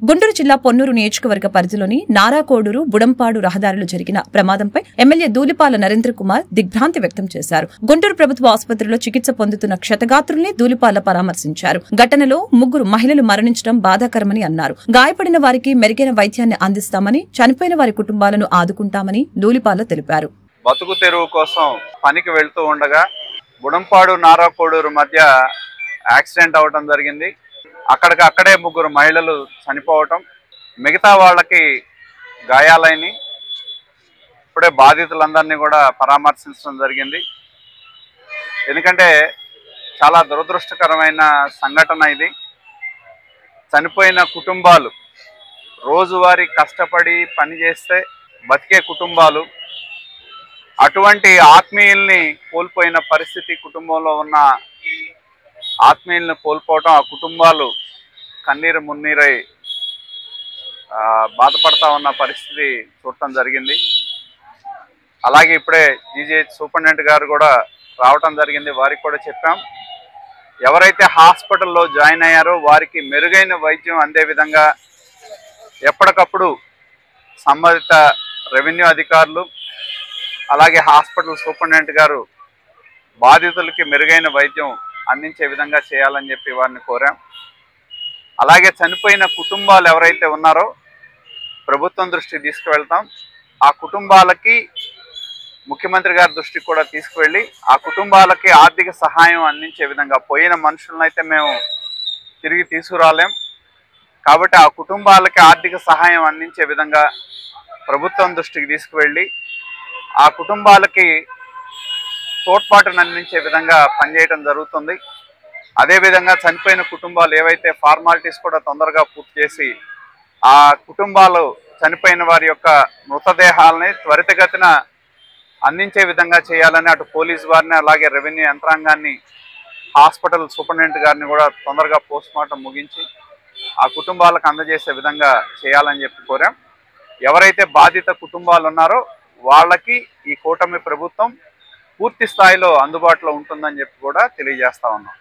గుంటూరు జిల్లా పొన్నూరు నియోజకవర్గ పరిధిలోని నారాకోడూరు బుడంపాడు రహదారిలో జరిగిన ప్రమాదంపై ఎమ్మెల్యే దూలిపాల నరేంద్ర కుమార్ దిగ్భ్రాంతి వ్యక్తం చేశారు. గుంటూరు ప్రభుత్వ ఆసుపత్రిలో చికిత్స పొందుతున్న క్షతగాత్రుల్ని దూలిపాల పరామర్శించారు. ఘటనలో 3 మహిళలు మరణించడం బాధాకరమని అన్నారు. గాయపడిన వారికి మెరుగైన వైద్యాన్ని అందిస్తామని, చనిపోయిన వారి కుటుంబాలను ఆదుకుంటామని దూలిపాల తెలిపారు. బతుకు తెరువు కోసం పనికి వెళ్తూ ఉండగా బుడంపాడు నారాకోడూరు మధ్య యాక్సిడెంట్ అవడం జరిగింది. అక్కడే 3 మహిళలు చనిపోవటం, మిగతా వాళ్ళకి గాయాలైనవి. ఇప్పుడే బాధితులందరినీ కూడా పరామర్శించడం జరిగింది. ఎందుకంటే చాలా దురదృష్టకరమైన సంఘటన ఇది. చనిపోయిన కుటుంబాలు రోజువారీ కష్టపడి పనిచేస్తే బతికే కుటుంబాలు, అటువంటి ఆత్మీయుల్ని కోల్పోయిన పరిస్థితి, కుటుంబంలో ఉన్న ఆత్మీయులను కోల్పోవటం, ఆ కుటుంబాలు కన్నీరు మున్నీరై బాధపడతా ఉన్న పరిస్థితి చూడటం జరిగింది. అలాగే ఇప్పుడే జీజీహెచ్ సూపరింటెండెంట్ గారు కూడా రావటం జరిగింది. వారికి కూడా చెప్పాం, ఎవరైతే హాస్పిటల్లో జాయిన్ అయ్యారో వారికి మెరుగైన వైద్యం అందే విధంగా ఎప్పటికప్పుడు సంబంధిత రెవెన్యూ అధికారులు అలాగే హాస్పిటల్ సూపరింటెండెంట్ గారు బాధితులకి మెరుగైన వైద్యం అందించే విధంగా చేయాలని చెప్పి వారిని కోరాం. అలాగే చనిపోయిన కుటుంబాలు ఎవరైతే ఉన్నారో ప్రభుత్వం దృష్టికి తీసుకువెళ్తాం. ఆ కుటుంబాలకి ముఖ్యమంత్రి గారి దృష్టికి కూడా తీసుకువెళ్ళి ఆ కుటుంబాలకి ఆర్థిక సహాయం అందించే విధంగా, పోయిన మనుషులను అయితే మేము తిరిగి తీసుకురాలేం కాబట్టి ఆ కుటుంబాలకి ఆర్థిక సహాయం అందించే విధంగా ప్రభుత్వం దృష్టికి తీసుకువెళ్ళి ఆ కుటుంబాలకి తోడ్పాటును అందించే విధంగా పనిచేయడం జరుగుతుంది. అదేవిధంగా చనిపోయిన కుటుంబాలు ఏవైతే ఫార్మాలిటీస్ కూడా తొందరగా పూర్తి చేసి ఆ కుటుంబాలు చనిపోయిన వారి యొక్క మృతదేహాలని త్వరితగతిన అందించే విధంగా చేయాలని అటు పోలీసు వారిని అలాగే రెవెన్యూ యంత్రాంగాన్ని, హాస్పిటల్ సూపరింటెండెంట్ గారిని కూడా తొందరగా పోస్ట్మార్టం ముగించి ఆ కుటుంబాలకు అందజేసే విధంగా చేయాలని చెప్పి కోరాం. ఎవరైతే బాధిత కుటుంబాలు ఉన్నారో వాళ్ళకి ఈ కూటమి ప్రభుత్వం పూర్తి స్థాయిలో అందుబాటులో ఉంటుందని చెప్పి కూడా తెలియజేస్తా ఉన్నాం.